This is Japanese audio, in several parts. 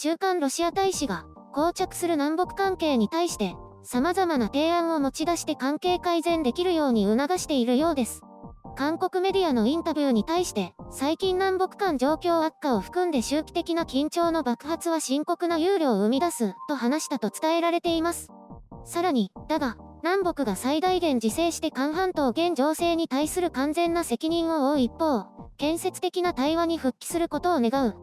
中間ロシア大使が、膠着する南北関係に対して、様々な提案を持ち出して関係改善できるように促しているようです。韓国メディアのインタビューに対して、最近南北間状況悪化を含んで周期的な緊張の爆発は深刻な憂慮を生み出す、と話したと伝えられています。さらに、だが、南北が最大限自制して韓半島現情勢に対する完全な責任を負う一方、建設的な対話に復帰することを願う。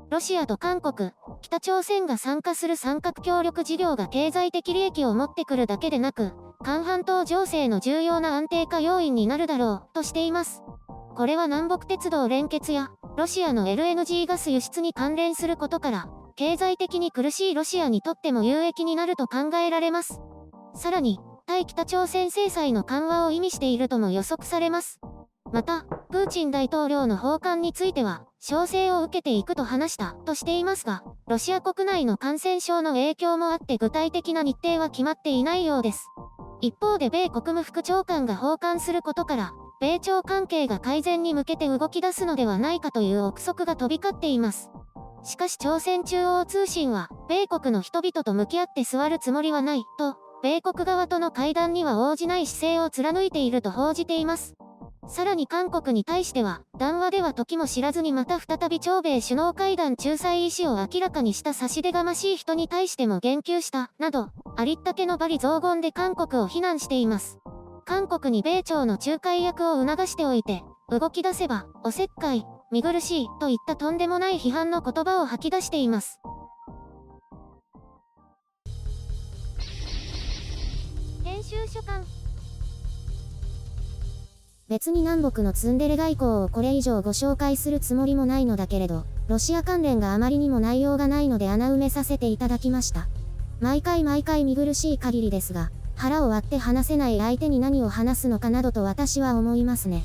ロシアと韓国、北朝鮮が参加する三角協力事業が経済的利益を持ってくるだけでなく、韓半島情勢の重要な安定化要因になるだろう、としています。これは南北鉄道連結や、ロシアの LNG ガス輸出に関連することから、経済的に苦しいロシアにとっても有益になると考えられます。さらに、対北朝鮮制裁の緩和を意味しているとも予測されます。また、プーチン大統領の訪韓については、招請を受けていくと話したとしていますが、ロシア国内の感染症の影響もあって具体的な日程は決まっていないようです。一方で米国務副長官が訪韓することから、米朝関係が改善に向けて動き出すのではないかという憶測が飛び交っています。しかし朝鮮中央通信は、米国の人々と向き合って座るつもりはない、と、米国側との会談には応じない姿勢を貫いていると報じています。さらに韓国に対しては、談話では時も知らずにまた再び朝米首脳会談仲裁意思を明らかにした差し出がましい人に対しても言及した、など、ありったけの罵詈雑言で韓国を非難しています。韓国に米朝の仲介役を促しておいて、動き出せば、おせっかい、見苦しい、といったとんでもない批判の言葉を吐き出しています。編集所官別に南北のツンデレ外交をこれ以上ご紹介するつもりもないのだけれど、ロシア関連があまりにも内容がないので穴埋めさせていただきました。毎回見苦しい限りですが、腹を割って話せない相手に何を話すのかなどと私は思いますね。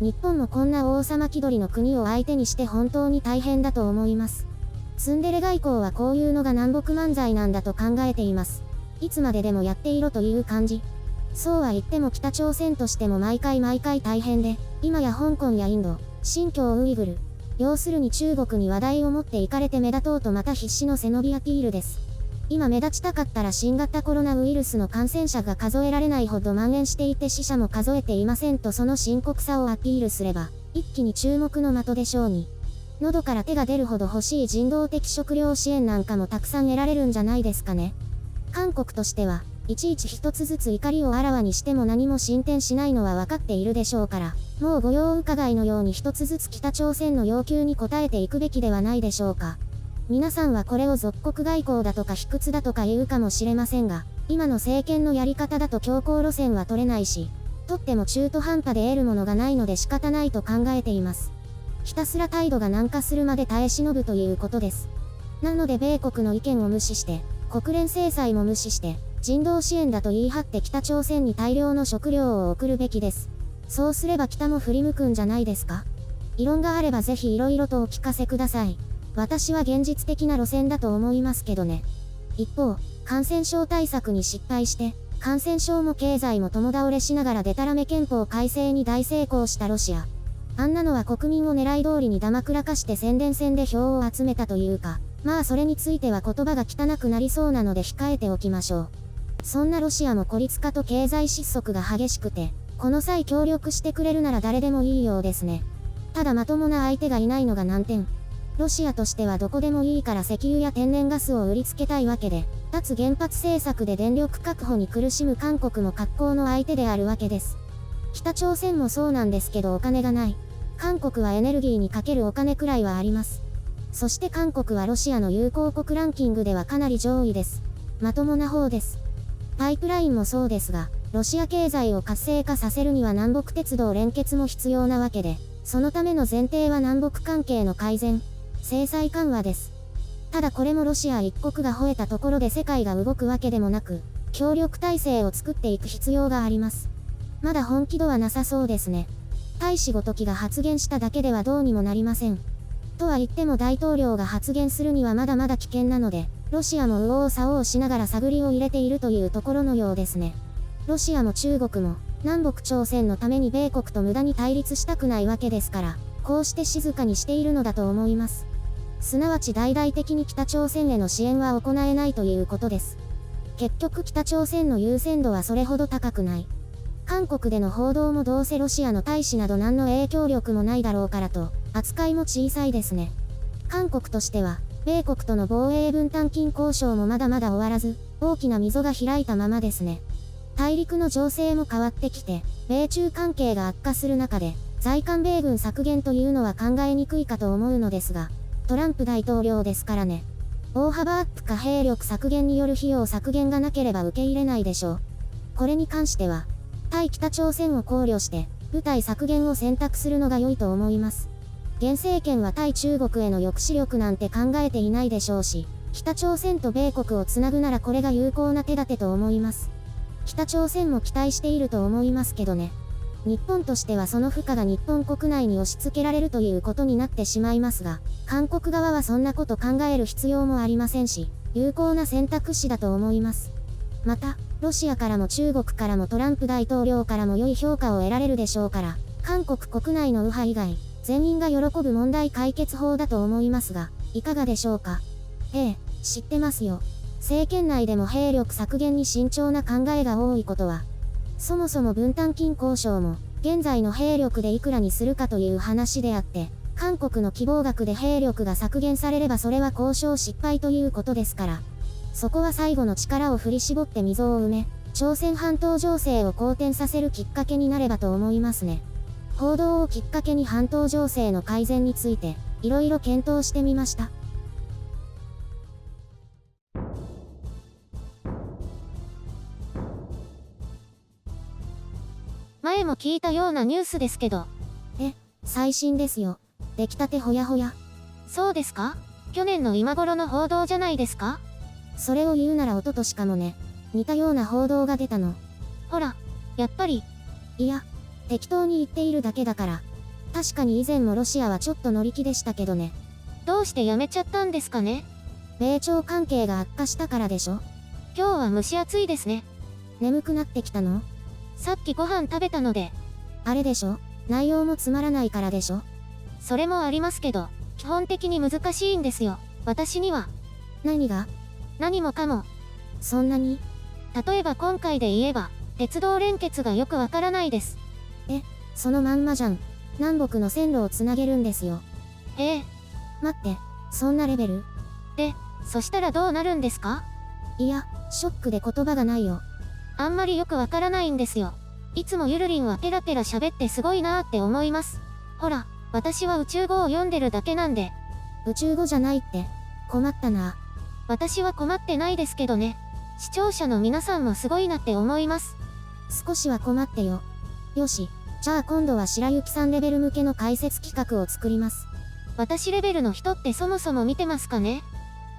日本もこんな王様気取りの国を相手にして本当に大変だと思います。ツンデレ外交はこういうのが南北漫才なんだと考えています。いつまででもやっていろという感じ。そうは言っても北朝鮮としても毎回大変で、今や香港やインド、新疆ウイグル、要するに中国に話題を持っていかれて目立とうとまた必死の背伸びアピールです。今目立ちたかったら新型コロナウイルスの感染者が数えられないほど蔓延していて死者も数えていませんとその深刻さをアピールすれば、一気に注目の的でしょうに。喉から手が出るほど欲しい人道的食料支援なんかもたくさん得られるんじゃないですかね。韓国としては、いちいち一つずつ怒りをあらわにしても何も進展しないのは分かっているでしょうから、もう御用伺いのように一つずつ北朝鮮の要求に応えていくべきではないでしょうか。皆さんはこれを属国外交だとか卑屈だとか言うかもしれませんが、今の政権のやり方だと強硬路線は取れないし、取っても中途半端で得るものがないので仕方ないと考えています。ひたすら態度が軟化するまで耐え忍ぶということです。なので米国の意見を無視して、国連制裁も無視して、人道支援だと言い張って北朝鮮に大量の食料を送るべきです。そうすれば北も振り向くんじゃないですか？異論があればぜひ色々とお聞かせください。私は現実的な路線だと思いますけどね。一方、感染症対策に失敗して、感染症も経済も共倒れしながらデタラメ憲法改正に大成功したロシア。あんなのは国民を狙い通りにだまくらかして宣伝戦で票を集めたというか、まあそれについては言葉が汚くなりそうなので控えておきましょう。そんなロシアも孤立化と経済失速が激しくて、この際協力してくれるなら誰でもいいようですね。ただまともな相手がいないのが難点。ロシアとしてはどこでもいいから石油や天然ガスを売りつけたいわけで、脱原発政策で電力確保に苦しむ韓国も格好の相手であるわけです。北朝鮮もそうなんですけどお金がない。韓国はエネルギーにかけるお金くらいはあります。そして韓国はロシアの友好国ランキングではかなり上位です。まともな方です。パイプラインもそうですが、ロシア経済を活性化させるには南北鉄道連結も必要なわけで、そのための前提は南北関係の改善、制裁緩和です。ただこれもロシア一国が吠えたところで世界が動くわけでもなく、協力体制を作っていく必要があります。まだ本気度はなさそうですね。大使ごときが発言しただけではどうにもなりません。とは言っても大統領が発言するにはまだまだ危険なので、ロシアも右往左往しながら探りを入れているというところのようですね。ロシアも中国も、南北朝鮮のために米国と無駄に対立したくないわけですから、こうして静かにしているのだと思います。すなわち大々的に北朝鮮への支援は行えないということです。結局北朝鮮の優先度はそれほど高くない。韓国での報道もどうせロシアの大使など何の影響力もないだろうからと、扱いも小さいですね。韓国としては、米国との防衛分担金交渉もまだまだ終わらず、大きな溝が開いたままですね。大陸の情勢も変わってきて、米中関係が悪化する中で、在韓米軍削減というのは考えにくいかと思うのですが、トランプ大統領ですからね。大幅アップか兵力削減による費用削減がなければ受け入れないでしょう。これに関しては、対北朝鮮を考慮して、部隊削減を選択するのが良いと思います。現政権は対中国への抑止力なんて考えていないでしょうし、北朝鮮と米国をつなぐならこれが有効な手立てと思います。北朝鮮も期待していると思いますけどね。日本としてはその負荷が日本国内に押し付けられるということになってしまいますが、韓国側はそんなこと考える必要もありませんし、有効な選択肢だと思います。また、ロシアからも中国からもトランプ大統領からも良い評価を得られるでしょうから、韓国国内の右派以外、全員が喜ぶ問題解決法だと思いますが、いかがでしょうか。知ってますよ。政権内でも兵力削減に慎重な考えが多いことは、そもそも分担金交渉も、現在の兵力でいくらにするかという話であって、韓国の希望額で兵力が削減されればそれは交渉失敗ということですから、そこは最後の力を振り絞って溝を埋め、朝鮮半島情勢を好転させるきっかけになればと思いますね。報道をきっかけに半島情勢の改善について、いろいろ検討してみました。前も聞いたようなニュースですけど。最新ですよ。出来たてほやほや。そうですか？去年の今頃の報道じゃないですか？それを言うなら一昨年かもね。似たような報道が出たの。ほら、やっぱり。いや、適当に言っているだけだから。確かに以前もロシアはちょっと乗り気でしたけどね。どうしてやめちゃったんですかね？米朝関係が悪化したからでしょ。今日は蒸し暑いですね。眠くなってきたの？さっきご飯食べたので。あれでしょ？内容もつまらないからでしょ？それもありますけど、基本的に難しいんですよ、私には。何が？何もかも。そんなに？例えば今回で言えば、鉄道連結がよくわからないです。そのまんまじゃん。南北の線路をつなげるんですよ。待って、そんなレベル？で、そしたらどうなるんですか？いや、ショックで言葉がないよ。あんまりよくわからないんですよ。いつもゆるりんはペラペラ喋ってすごいなーって思います。ほら、私は宇宙語を読んでるだけなんで。宇宙語じゃないって、困ったな。私は困ってないですけどね。視聴者の皆さんもすごいなって思います。少しは困ってよ。よし、じゃあ今度は白雪さんレベル向けの解説企画を作ります。私レベルの人ってそもそも見てますかね？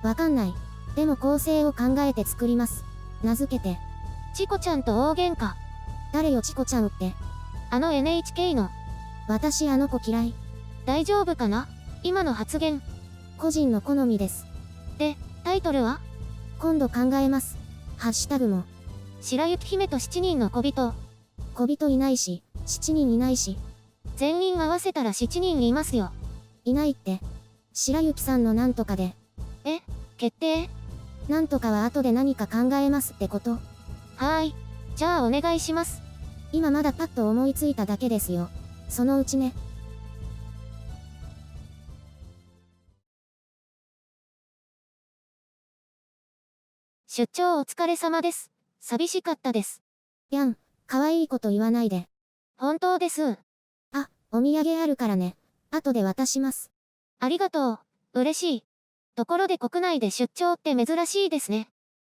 わかんない。でも構成を考えて作ります。名付けて。チコちゃんと大喧嘩。誰よチコちゃんって。NHK の。私あの子嫌い。大丈夫かな？今の発言。個人の好みです。で、タイトルは？今度考えます。ハッシュタグも。白雪姫と7人の小人。小人いないし、7人いないし。全員合わせたら7人いますよ。いないって。白雪さんのなんとかで。決定？なんとかは後で何か考えますってこと？はーい。じゃあお願いします。今まだパッと思いついただけですよ。そのうちね。出張お疲れ様です。寂しかったです。やん、可愛いこと言わないで。本当です。あ、お土産あるからね。後で渡します。ありがとう。嬉しい。ところで国内で出張って珍しいですね。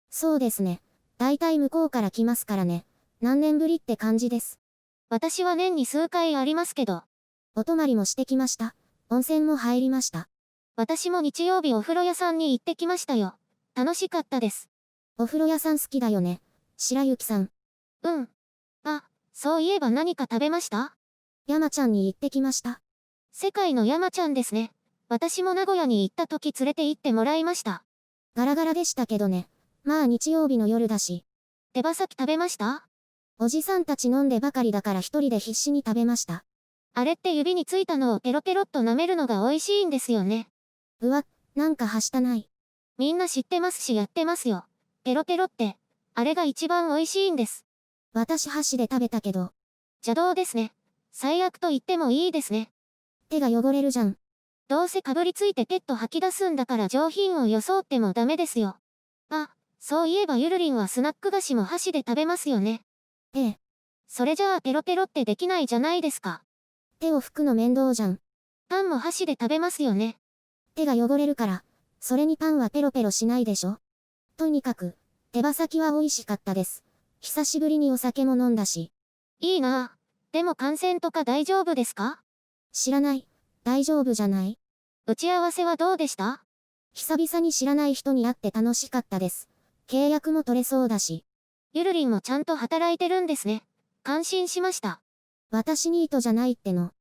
そうですね。だいたい向こうから来ますからね。何年ぶりって感じです。私は年に数回ありますけど。お泊まりもしてきました。温泉も入りました。私も日曜日お風呂屋さんに行ってきましたよ。楽しかったです。お風呂屋さん好きだよね。白雪さん。うん。あ、そういえば何か食べました？山ちゃんに行ってきました。世界の山ちゃんですね。私も名古屋に行った時連れて行ってもらいました。ガラガラでしたけどね。まあ日曜日の夜だし。手羽先食べました？おじさんたち飲んでばかりだから一人で必死に食べました。あれって指についたのをペロペロっと舐めるのが美味しいんですよね。うわ、なんかはしたない。みんな知ってますしやってますよ。ペロペロって、あれが一番美味しいんです。私箸で食べたけど、邪道ですね。最悪と言ってもいいですね。手が汚れるじゃん。どうせかぶりついてペット吐き出すんだから上品を装ってもダメですよ。あ、そういえばゆるりんはスナック菓子も箸で食べますよね。ええ、それじゃあペロペロってできないじゃないですか。手を拭くの面倒じゃん。パンも箸で食べますよね。手が汚れるから、それにパンはペロペロしないでしょ。とにかく、手羽先は美味しかったです。久しぶりにお酒も飲んだし。いいなぁ。でも感染とか大丈夫ですか？知らない。大丈夫じゃない？打ち合わせはどうでした？久々に知らない人に会って楽しかったです。契約も取れそうだし。ゆるりんもちゃんと働いてるんですね。感心しました。私ニートじゃないっての。